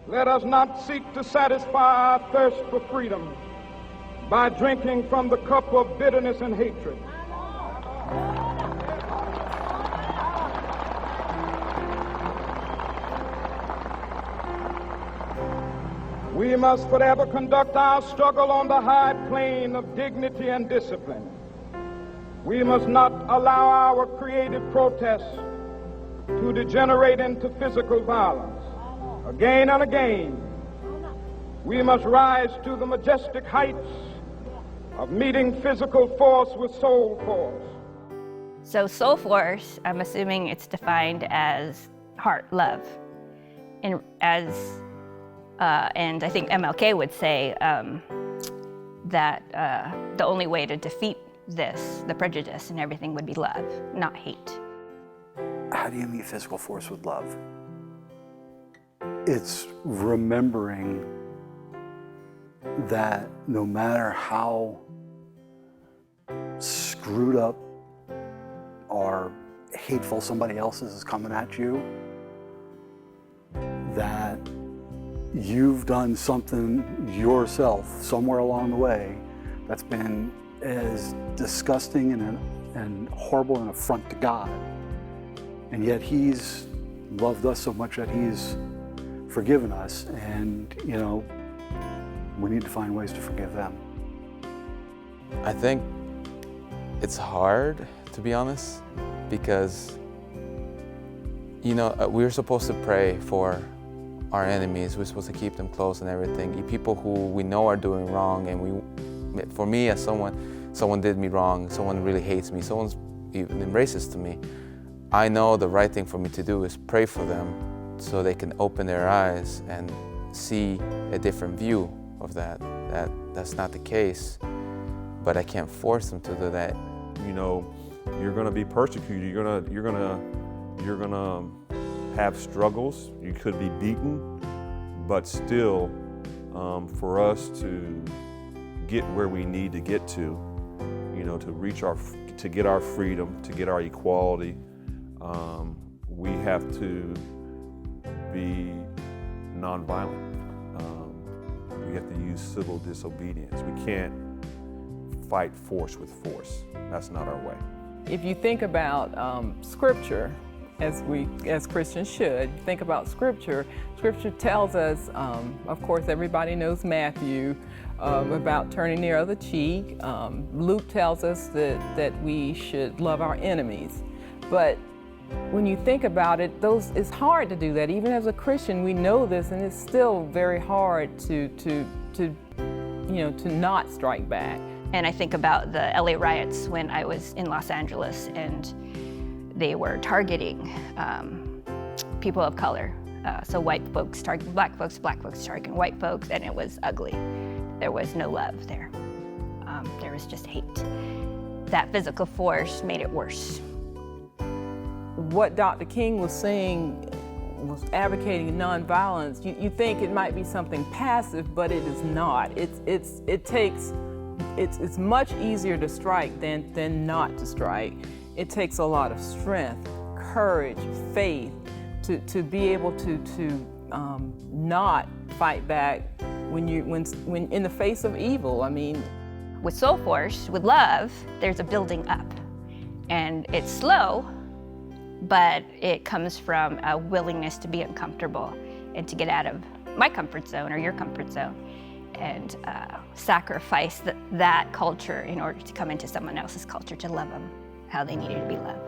Let us not seek to satisfy our thirst for freedom by drinking from the cup of bitterness and hatred. We must forever conduct our struggle on the high plane of dignity and discipline. We must not allow our creative protests to degenerate into physical violence. Again and again, we must rise to the majestic heights of meeting physical force with soul force. So soul force, I'm assuming it's defined as heart love. And I think MLK would say that the only way to defeat this, the prejudice and everything, would be love, not hate. How do you meet physical force with love? It's remembering that no matter how screwed up or hateful somebody else is coming at you, that you've done something yourself somewhere along the way that's been as disgusting and horrible an affront to God. And yet He's loved us so much that He's forgiven us, and we need to find ways to forgive them. I think it's hard, to be honest, because we're supposed to pray for our enemies. We're supposed to keep them close and everything. People who we know are doing wrong, and for me, as someone did me wrong, someone really hates me, someone's even racist to me, I know the right thing for me to do is pray for them so they can open their eyes and see a different view of that's not the case, but I can't force them to do that. You're going to be persecuted. You're going to have struggles. You could be beaten, but still, for us to get where we need to get to to get our freedom, to get our equality, we have to be nonviolent. We have to use civil disobedience. We can't fight force with force. That's not our way. If you think about Scripture, as Christians should, think about Scripture. Scripture tells us, of course, everybody knows Matthew, about turning the other cheek. Luke tells us that we should love our enemies. But when you think about it, it's hard to do that. Even as a Christian, we know this, and it's still very hard to not strike back. And I think about the LA riots when I was in Los Angeles, and they were targeting people of color. So white folks targeting black folks targeting white folks, and it was ugly. There was no love there. There was just hate. That physical force made it worse. What Dr. King was saying was advocating nonviolence. You think it might be something passive, but it is not. It's much easier to strike than not to strike. It takes a lot of strength, courage, faith to be able to not fight back when in the face of evil. I mean, with soul force, with love, there's a building up, and it's slow, but it comes from a willingness to be uncomfortable and to get out of my comfort zone or your comfort zone and sacrifice that culture in order to come into someone else's culture to love them how they needed to be loved.